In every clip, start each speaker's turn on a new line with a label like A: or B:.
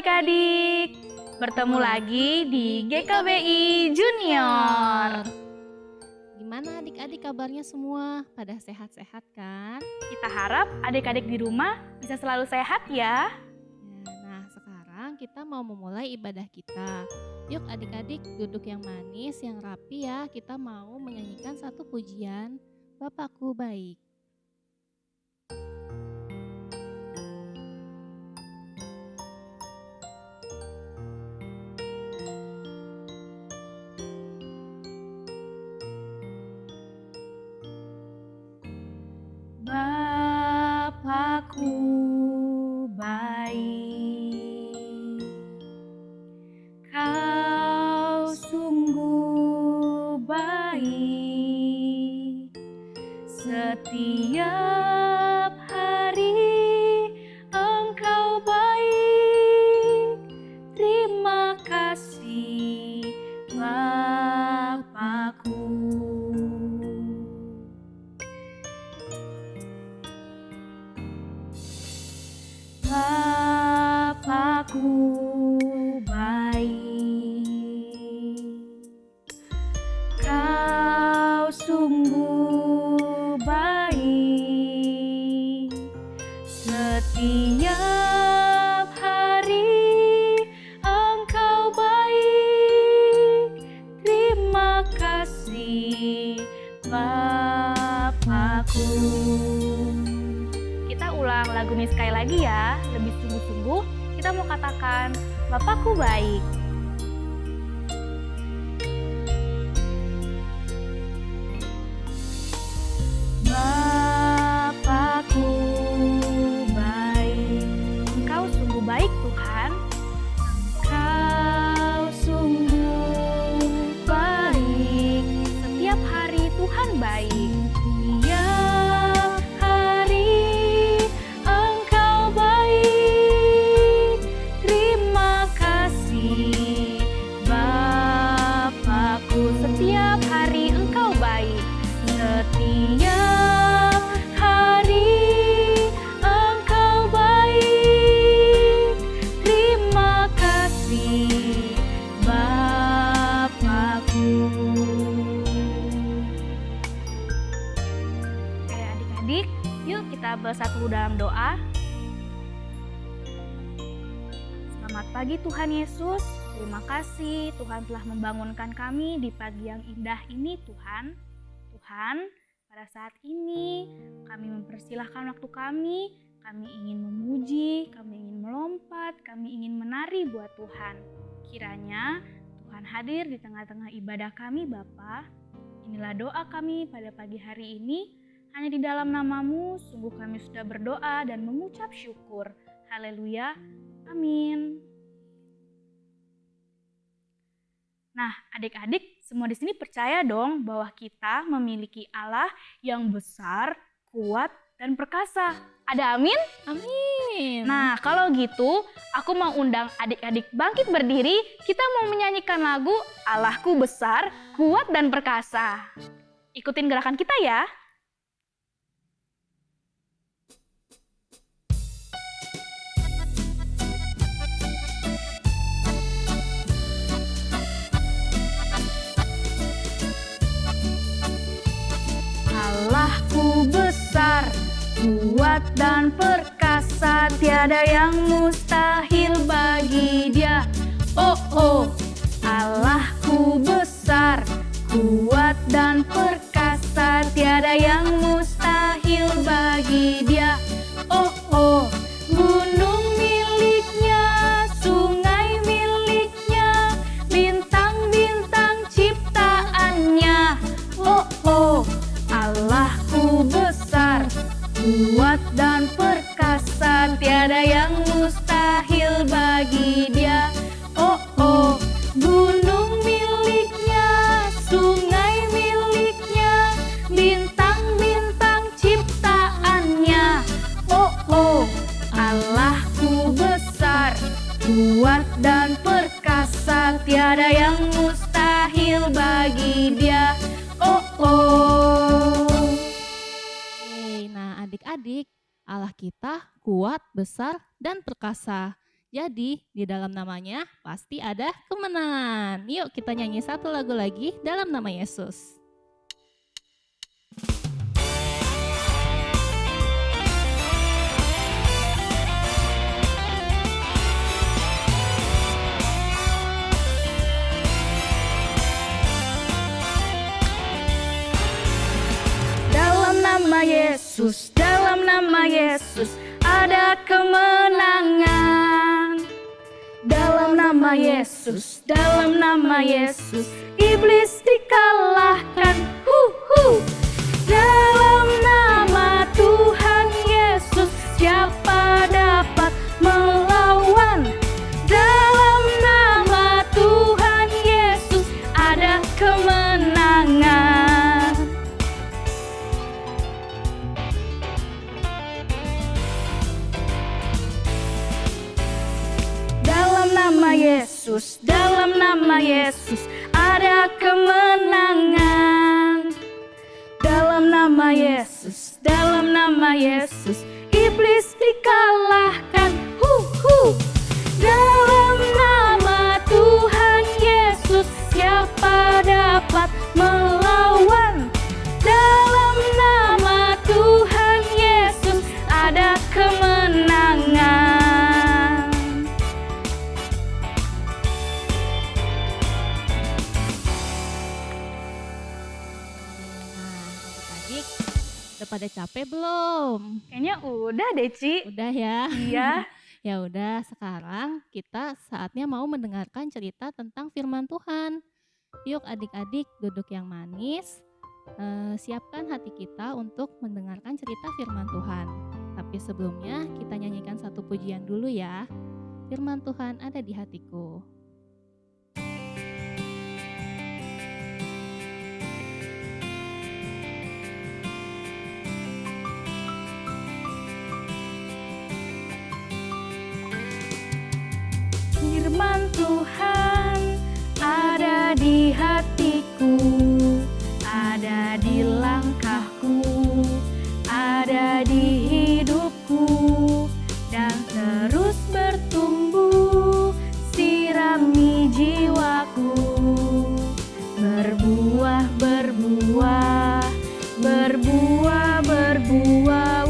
A: adik-adik, bertemu lagi di GKBI Junior.
B: Gimana adik-adik kabarnya semua? Pada sehat-sehat kan?
A: Kita harap adik-adik di rumah bisa selalu sehat ya.
B: Nah, sekarang kita mau memulai ibadah kita. Yuk adik-adik duduk yang manis, yang rapi ya. Kita mau menyanyikan satu pujian, Bapakku Baik.
A: Bapakku baik, kau sungguh baik, setiap hari engkau baik. Terima kasih Bapakku. Bapakku baik, kau sungguh baik, setiap hari engkau baik. Terima kasih Bapakku. Kita ulang lagu ini sekali lagi ya, lebih sungguh-sungguh. Kita mau katakan, Bapakku baik. Bapakku baik, Engkau sungguh baik Tuhan. Engkau sungguh baik, setiap hari Tuhan baik. Setiap hari engkau baik, setiap hari engkau baik. Terima kasih Bapakku. Oke adik-adik, yuk kita bersatu dalam doa. Selamat pagi Tuhan Yesus. Terima kasih Tuhan telah membangunkan kami di pagi yang indah ini Tuhan. Tuhan, pada saat ini kami mempersilahkan waktu kami ingin memuji, kami ingin melompat, kami ingin menari buat Tuhan. Kiranya Tuhan hadir di tengah-tengah ibadah kami Bapa. Inilah doa kami pada pagi hari ini. Hanya di dalam nama-Mu, sungguh kami sudah berdoa dan mengucap syukur. Haleluya, amin. Nah, adik-adik semua di sini percaya dong bahwa kita memiliki Allah yang besar, kuat, dan perkasa. Ada amin?
B: Amin.
A: Nah, kalau gitu aku mau undang adik-adik bangkit berdiri. Kita mau menyanyikan lagu Allahku besar, kuat, dan perkasa. Ikutin gerakan kita ya. Allahku besar, kuat dan perkasa, tiada yang mustahil bagi Dia. Oh oh, Allahku besar, kuat dan perkasa, tiada yang mustahil bagi Dia. Oh oh, gunung miliknya, sungai miliknya, bintang-bintang ciptaannya. Oh oh, Allahku besar, kuat dan perkasa, tiada yang mustahil bagi Dia. Oh oh, gunung miliknya, sungai miliknya, bintang-bintang ciptaannya. Oh oh, Allahku besar, kuat dan perkasa, tiada yang mustahil bagi Dia. Oh oh.
B: Nah adik-adik, Allah kita kuat, besar, dan perkasa. Jadi di dalam namanya pasti ada kemenangan. Yuk kita nyanyi satu lagu lagi dalam nama Yesus.
A: Dalam nama Yesus, dalam nama Yesus ada kemenangan. Dalam nama Yesus, dalam nama Yesus iblis dikalahkan. Dalam nama Tuhan Yesus siapa dapat melawan? Dalam nama Tuhan Yesus ada kemenangan. Dalam nama Yesus, dalam nama Yesus ada kemenangan. Dalam nama Yesus, dalam nama Yesus iblis dikalahkan. Dalam nama Tuhan Yesus siapa dapat melawan? Dalam nama Tuhan Yesus ada kemenangan.
B: Adik-adik udah pada capek belum?
A: Kayaknya udah deh, Ci.
B: Udah ya?
A: Iya.
B: Ya udah, sekarang kita saatnya mau mendengarkan cerita tentang firman Tuhan. Yuk adik-adik duduk yang manis, siapkan hati kita untuk mendengarkan cerita firman Tuhan. Tapi sebelumnya kita nyanyikan satu pujian dulu ya. Firman Tuhan ada di hatiku.
A: Firman Tuhan ada di hatiku, ada di langkahku, ada di hidupku, dan terus bertumbuh, sirami jiwaku, berbuah, berbuah, berbuah, berbuah.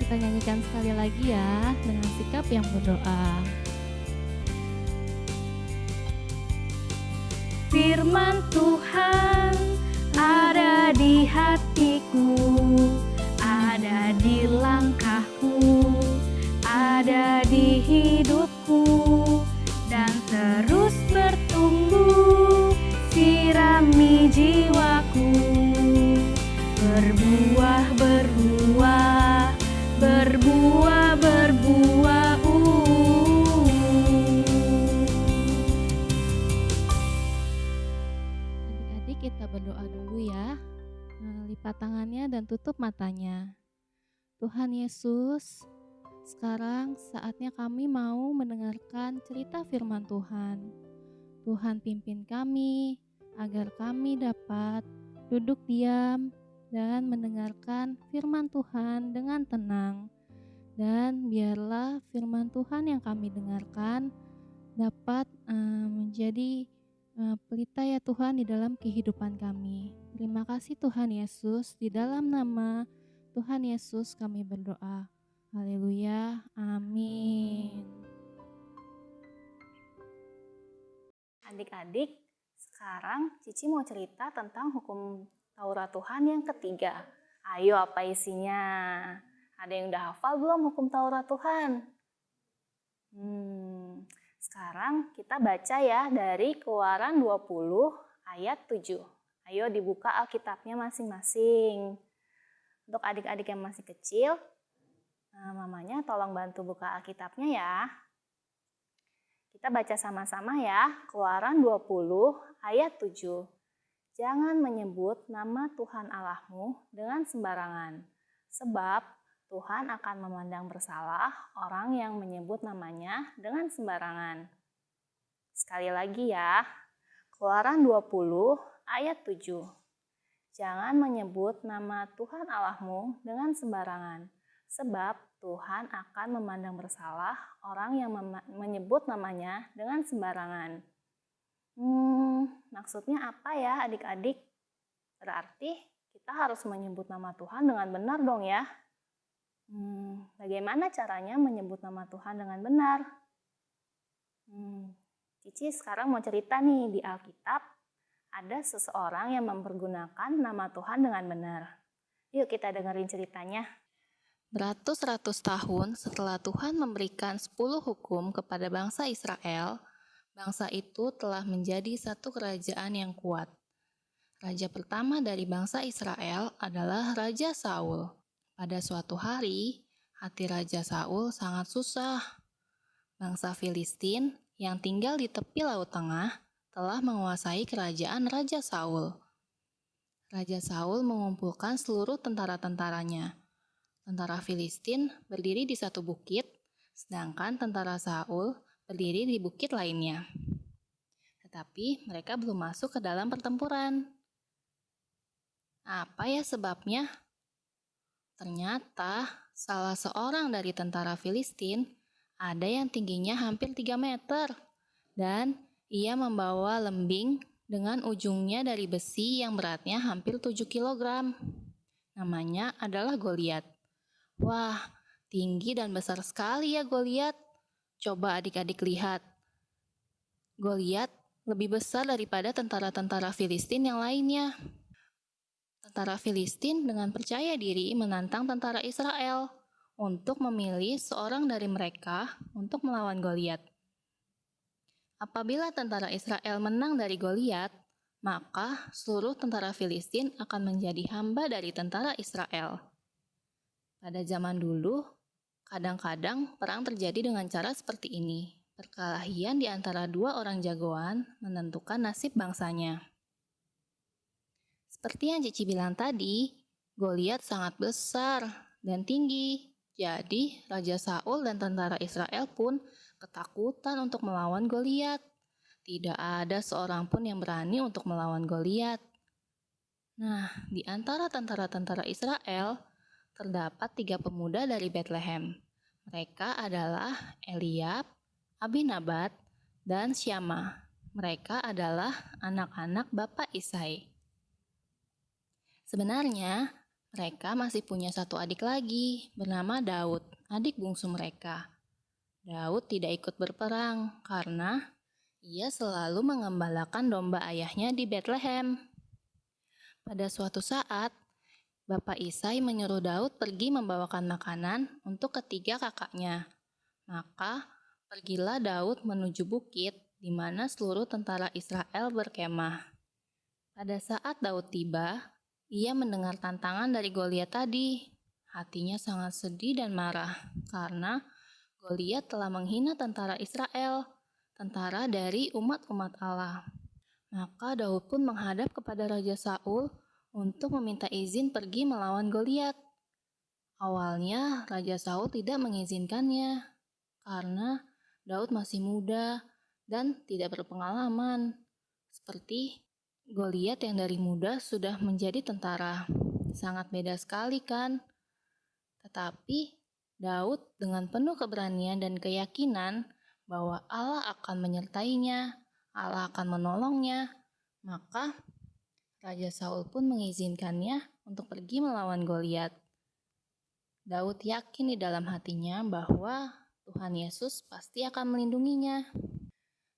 B: Kita nyanyikan sekali lagi ya dengan sikap yang berdoa.
A: Firman Tuhan ada di hatiku, ada di langkahku, ada di hidupku, dan terus bertumbuh, sirami jiwaku, berbuah, berbuah, berbuah, berbuah.
B: Adik-adik kita berdoa dulu ya. Lipat tangannya dan tutup matanya. Tuhan Yesus, sekarang saatnya kami mau mendengarkan cerita firman Tuhan. Tuhan pimpin kami agar kami dapat duduk diam dan mendengarkan firman Tuhan dengan tenang. Dan biarlah firman Tuhan yang kami dengarkan dapat menjadi pelita ya Tuhan di dalam kehidupan kami. Terima kasih Tuhan Yesus, di dalam nama Tuhan Yesus kami berdoa. Haleluya, amin.
A: Adik-adik, sekarang Cici mau cerita tentang hukum Taurat Tuhan yang ketiga. Ayo, apa isinya? Ada yang udah hafal belum hukum Taurat Tuhan? Sekarang kita baca ya dari Keluaran 20 ayat 7. Ayo dibuka Alkitabnya masing-masing. Untuk adik-adik yang masih kecil, mamanya tolong bantu buka Alkitabnya ya. Kita baca sama-sama ya, Keluaran 20 ayat 7. Jangan menyebut nama Tuhan Allahmu dengan sembarangan, sebab Tuhan akan memandang bersalah orang yang menyebut namanya dengan sembarangan. Sekali lagi ya, Keluaran 20 ayat 7.
C: Jangan menyebut nama Tuhan Allahmu dengan sembarangan, sebab Tuhan akan memandang bersalah orang yang menyebut namanya dengan sembarangan. Maksudnya apa ya adik-adik? Berarti kita harus menyebut nama Tuhan dengan benar dong ya. Bagaimana caranya menyebut nama Tuhan dengan benar? Cici sekarang mau cerita nih, di Alkitab ada seseorang yang mempergunakan nama Tuhan dengan benar. Yuk kita dengerin ceritanya.
B: Beratus-ratus tahun setelah Tuhan memberikan 10 hukum kepada bangsa Israel, bangsa itu telah menjadi satu kerajaan yang kuat. Raja pertama dari bangsa Israel adalah Raja Saul. Pada suatu hari, hati Raja Saul sangat susah. Bangsa Filistin yang tinggal di tepi Laut Tengah telah menguasai kerajaan Raja Saul. Raja Saul mengumpulkan seluruh tentara-tentaranya. Tentara Filistin berdiri di satu bukit, sedangkan tentara Saul berdiri di bukit lainnya. Tetapi mereka belum masuk ke dalam pertempuran. Apa ya sebabnya? Ternyata salah seorang dari tentara Filistin ada yang tingginya hampir 3 meter dan ia membawa lembing dengan ujungnya dari besi yang beratnya hampir 7 kilogram. Namanya adalah Goliat. Wah, tinggi dan besar sekali ya Goliat. Coba adik-adik lihat. Goliat lebih besar daripada tentara-tentara Filistin yang lainnya. Tentara Filistin dengan percaya diri menantang tentara Israel untuk memilih seorang dari mereka untuk melawan Goliat. Apabila tentara Israel menang dari Goliat, maka seluruh tentara Filistin akan menjadi hamba dari tentara Israel. Pada zaman dulu, kadang-kadang perang terjadi dengan cara seperti ini. Perkelahian di antara dua orang jagoan menentukan nasib bangsanya. Seperti yang Cici bilang tadi, Goliat sangat besar dan tinggi. Jadi, Raja Saul dan tentara Israel pun ketakutan untuk melawan Goliat. Tidak ada seorang pun yang berani untuk melawan Goliat. Nah, di antara tentara-tentara Israel, terdapat 3 pemuda dari Bethlehem. Mereka adalah Eliab, Abinadab, dan Syama. Mereka adalah anak-anak Bapak Isai. Sebenarnya, mereka masih punya satu adik lagi, bernama Daud, adik bungsu mereka. Daud tidak ikut berperang karena ia selalu mengembalakan domba ayahnya di Bethlehem. Pada suatu saat, Bapak Isai menyuruh Daud pergi membawakan makanan untuk ketiga kakaknya. Maka, pergilah Daud menuju bukit di mana seluruh tentara Israel berkemah. Pada saat Daud tiba, ia mendengar tantangan dari Goliat tadi. Hatinya sangat sedih dan marah karena Goliat telah menghina tentara Israel, tentara dari umat-umat Allah. Maka Daud pun menghadap kepada Raja Saul untuk meminta izin pergi melawan Goliat. Awalnya Raja Saul tidak mengizinkannya karena Daud masih muda dan tidak berpengalaman. Seperti Goliat yang dari muda sudah menjadi tentara. Sangat beda sekali kan? Tetapi Daud dengan penuh keberanian dan keyakinan bahwa Allah akan menyertainya, Allah akan menolongnya, maka Raja Saul pun mengizinkannya untuk pergi melawan Goliat. Daud yakin di dalam hatinya bahwa Tuhan Yesus pasti akan melindunginya.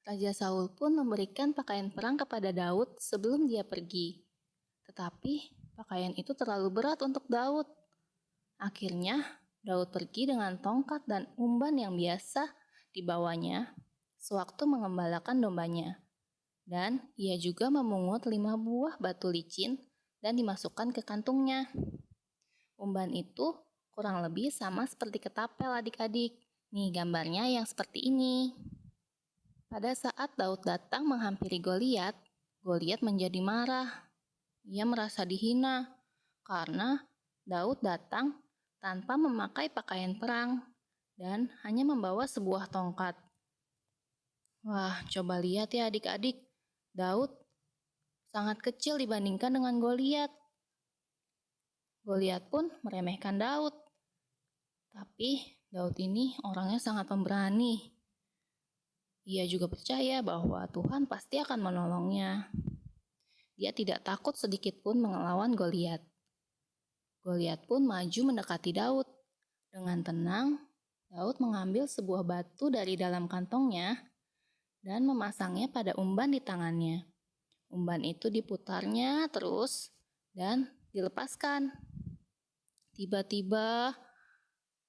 B: Raja Saul pun memberikan pakaian perang kepada Daud sebelum dia pergi. Tetapi pakaian itu terlalu berat untuk Daud. Akhirnya Daud pergi dengan tongkat dan umban yang biasa dibawanya sewaktu mengembalakan dombanya. Dan ia juga memungut 5 buah batu licin dan dimasukkan ke kantungnya. Umban itu kurang lebih sama seperti ketapel adik-adik. Nih gambarnya yang seperti ini. Pada saat Daud datang menghampiri Goliat, Goliat menjadi marah. Ia merasa dihina karena Daud datang tanpa memakai pakaian perang dan hanya membawa sebuah tongkat. Wah, coba lihat ya adik-adik, Daud sangat kecil dibandingkan dengan Goliat.
C: Goliat pun meremehkan Daud. Tapi Daud ini orangnya sangat pemberani. Ia juga percaya bahwa Tuhan pasti akan menolongnya. Dia tidak takut sedikit pun melawan Goliat. Goliat pun maju mendekati Daud. Dengan tenang, Daud mengambil sebuah batu dari dalam kantongnya dan memasangnya pada umban di tangannya. Umban itu diputarnya terus dan dilepaskan. Tiba-tiba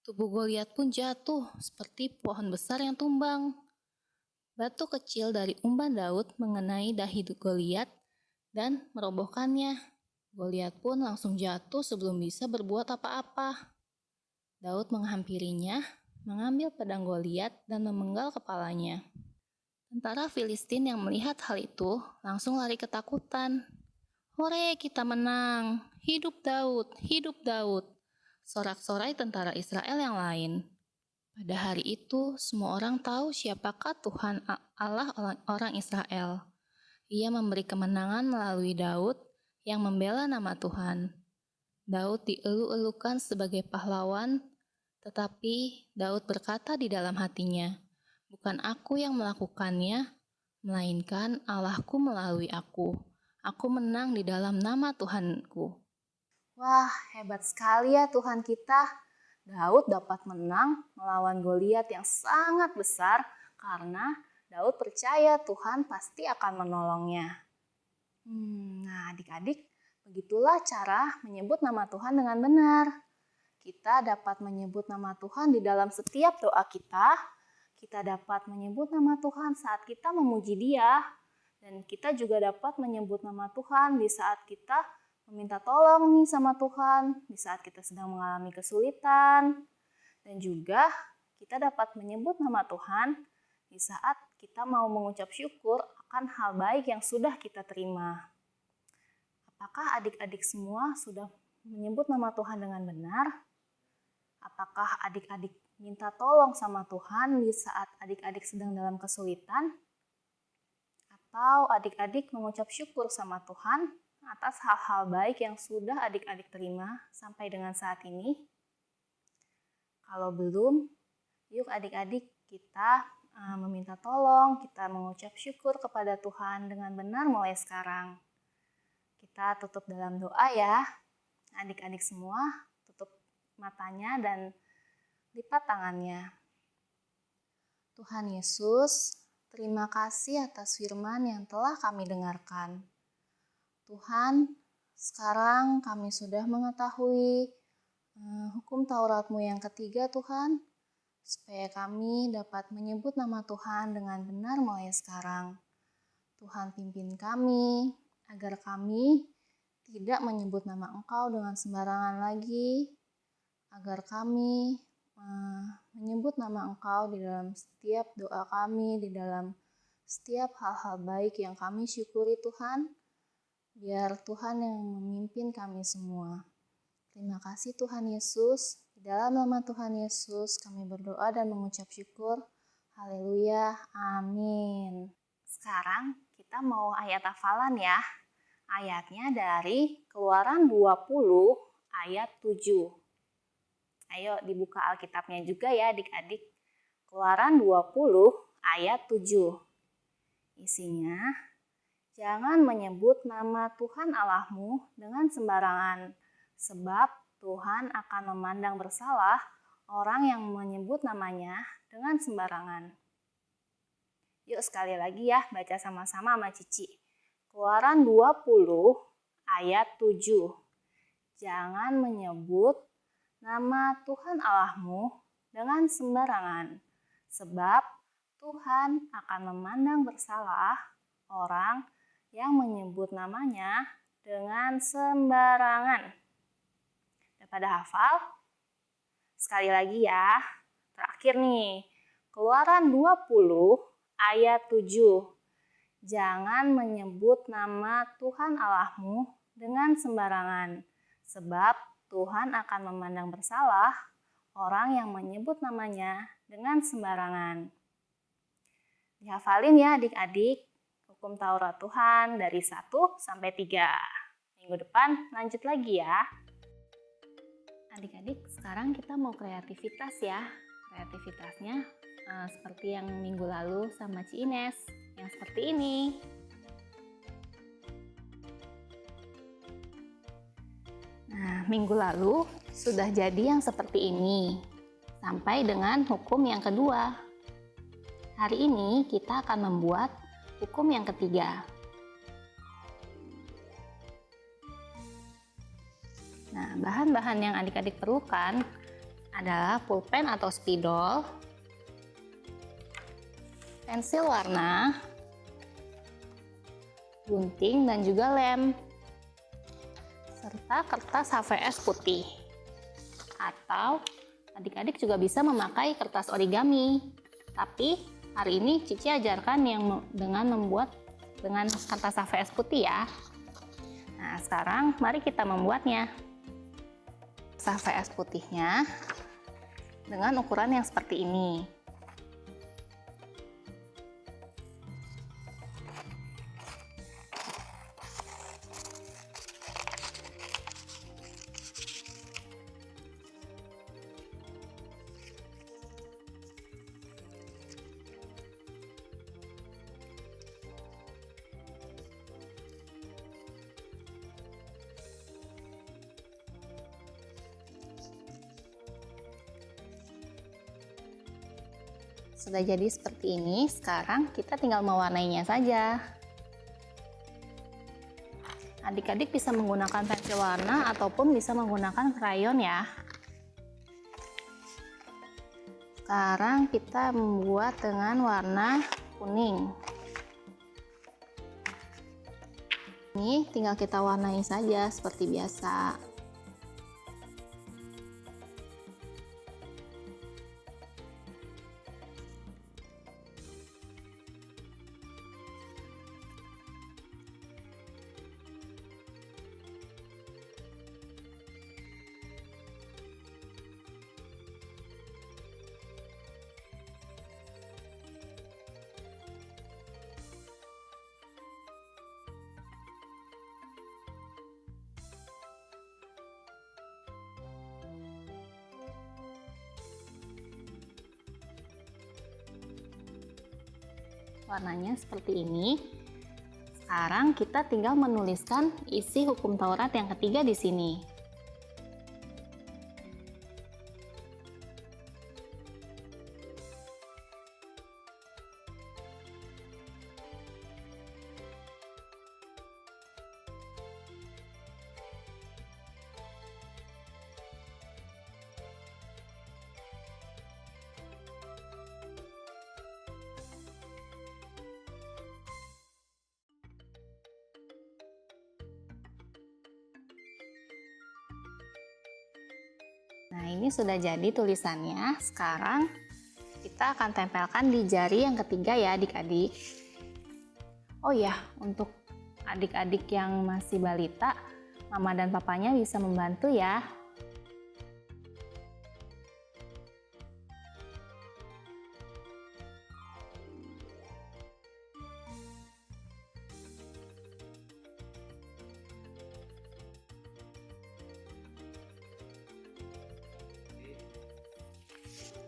C: tubuh Goliat pun jatuh seperti pohon besar yang tumbang. Batu kecil dari umban Daud mengenai dahi Goliat dan merobohkannya. Goliat pun langsung jatuh sebelum bisa berbuat apa-apa. Daud menghampirinya, mengambil pedang Goliat dan memenggal kepalanya. Tentara Filistin yang melihat hal itu langsung lari ketakutan. "Hore, kita menang! Hidup Daud! Hidup Daud!" Sorak-sorai tentara Israel yang lain. Pada hari itu, semua orang tahu siapakah Tuhan Allah orang Israel. Ia memberi kemenangan melalui Daud yang membela nama Tuhan. Daud dielu-elukan sebagai pahlawan, tetapi Daud berkata di dalam hatinya, "Bukan aku yang melakukannya, melainkan Allahku melalui aku. Aku menang di dalam nama Tuhanku." Wah, hebat sekali ya Tuhan kita. Daud dapat menang melawan Goliat yang sangat besar karena Daud percaya Tuhan pasti akan menolongnya. Nah adik-adik, begitulah cara menyebut nama Tuhan dengan benar. Kita dapat menyebut nama Tuhan di dalam setiap doa kita. Kita dapat menyebut nama Tuhan saat kita memuji Dia. Dan kita juga dapat menyebut nama Tuhan di saat kita meminta tolong nih sama Tuhan, di saat kita sedang mengalami kesulitan. Dan juga kita dapat menyebut nama Tuhan di saat kita mau mengucap syukur akan hal baik yang sudah kita terima. Apakah adik-adik semua sudah menyebut nama Tuhan dengan benar? Apakah adik-adik minta tolong sama Tuhan di saat adik-adik sedang dalam kesulitan? Atau adik-adik mengucap syukur sama Tuhan atas hal-hal baik yang sudah adik-adik terima sampai dengan saat ini? Kalau belum, yuk adik-adik kita meminta tolong, kita mengucap syukur kepada Tuhan dengan benar mulai sekarang. Kita tutup dalam doa ya. Adik-adik semua tutup matanya dan lipat tangannya. Tuhan Yesus, terima kasih atas firman yang telah kami dengarkan. Tuhan, sekarang kami sudah mengetahui hukum Taurat-Mu yang ketiga Tuhan, supaya kami dapat menyebut nama Tuhan dengan benar mulai sekarang. Tuhan pimpin kami, agar kami tidak menyebut nama Engkau dengan sembarangan lagi, agar kami menyebut nama Engkau di dalam setiap doa kami, di dalam setiap hal-hal baik yang kami syukuri Tuhan, biar Tuhan yang memimpin kami semua. Terima kasih Tuhan Yesus, di dalam nama Tuhan Yesus kami berdoa dan mengucap syukur. Haleluya, amin. Sekarang kita mau ayat hafalan ya. Ayatnya dari Keluaran 20 ayat 7. Ayo dibuka Alkitabnya juga ya adik-adik. Keluaran 20 ayat 7. Isinya, jangan menyebut nama Tuhan Allahmu dengan sembarangan, sebab Tuhan akan memandang bersalah orang yang menyebut namanya dengan sembarangan. Yuk sekali lagi ya, baca sama-sama sama Cici. Keluaran 20 ayat 7. Jangan menyebut nama Tuhan Allahmu dengan sembarangan, sebab Tuhan akan memandang bersalah orang yang menyebut namanya dengan sembarangan. Udah pada hafal? Sekali lagi ya, terakhir nih. Keluaran 20 ayat 7. Jangan menyebut nama Tuhan Allahmu dengan sembarangan, sebab Tuhan akan memandang bersalah orang yang menyebut namanya dengan sembarangan. Dihafalin ya adik-adik, hukum Taurat Tuhan dari 1 sampai 3. Minggu depan lanjut lagi ya. Adik-adik, sekarang kita mau kreativitas ya. Kreativitasnya seperti yang minggu lalu sama Ci Ines, yang seperti ini. Nah, minggu lalu sudah jadi yang seperti ini, sampai dengan hukum yang kedua. Hari ini kita akan membuat hukum yang ketiga. Nah, bahan-bahan yang adik-adik perlukan adalah pulpen atau spidol, pensil warna, gunting dan juga lem, serta kertas HVS putih. Atau adik-adik juga bisa memakai kertas origami. Tapi hari ini Cici ajarkan yang dengan membuat dengan kertas HVS putih ya. Nah, sekarang mari kita membuatnya. HVS putihnya dengan ukuran yang seperti ini. Sudah jadi seperti ini, sekarang kita tinggal mewarnainya saja. Adik-adik bisa menggunakan pensil warna ataupun bisa menggunakan krayon ya. Sekarang kita membuat dengan warna kuning. Ini tinggal kita warnai saja seperti biasa. Warnanya seperti ini. Sekarang kita tinggal menuliskan isi hukum Taurat yang ketiga di sini. Nah, ini sudah jadi tulisannya. Sekarang kita akan tempelkan di jari yang ketiga ya adik-adik. Oh ya, untuk adik-adik yang masih balita, mama dan papanya bisa membantu ya.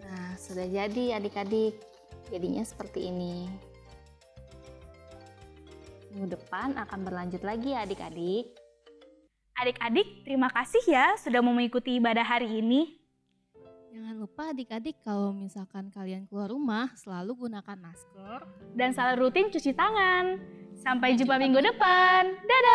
C: Nah, sudah jadi adik-adik. Jadinya seperti ini. Minggu depan akan berlanjut lagi ya adik-adik.
A: Adik-adik, terima kasih ya sudah mau mengikuti ibadah hari ini.
B: Jangan lupa adik-adik kalau misalkan kalian keluar rumah selalu gunakan masker.
A: Dan selalu rutin cuci tangan. Sampai jumpa minggu depan. Dadah!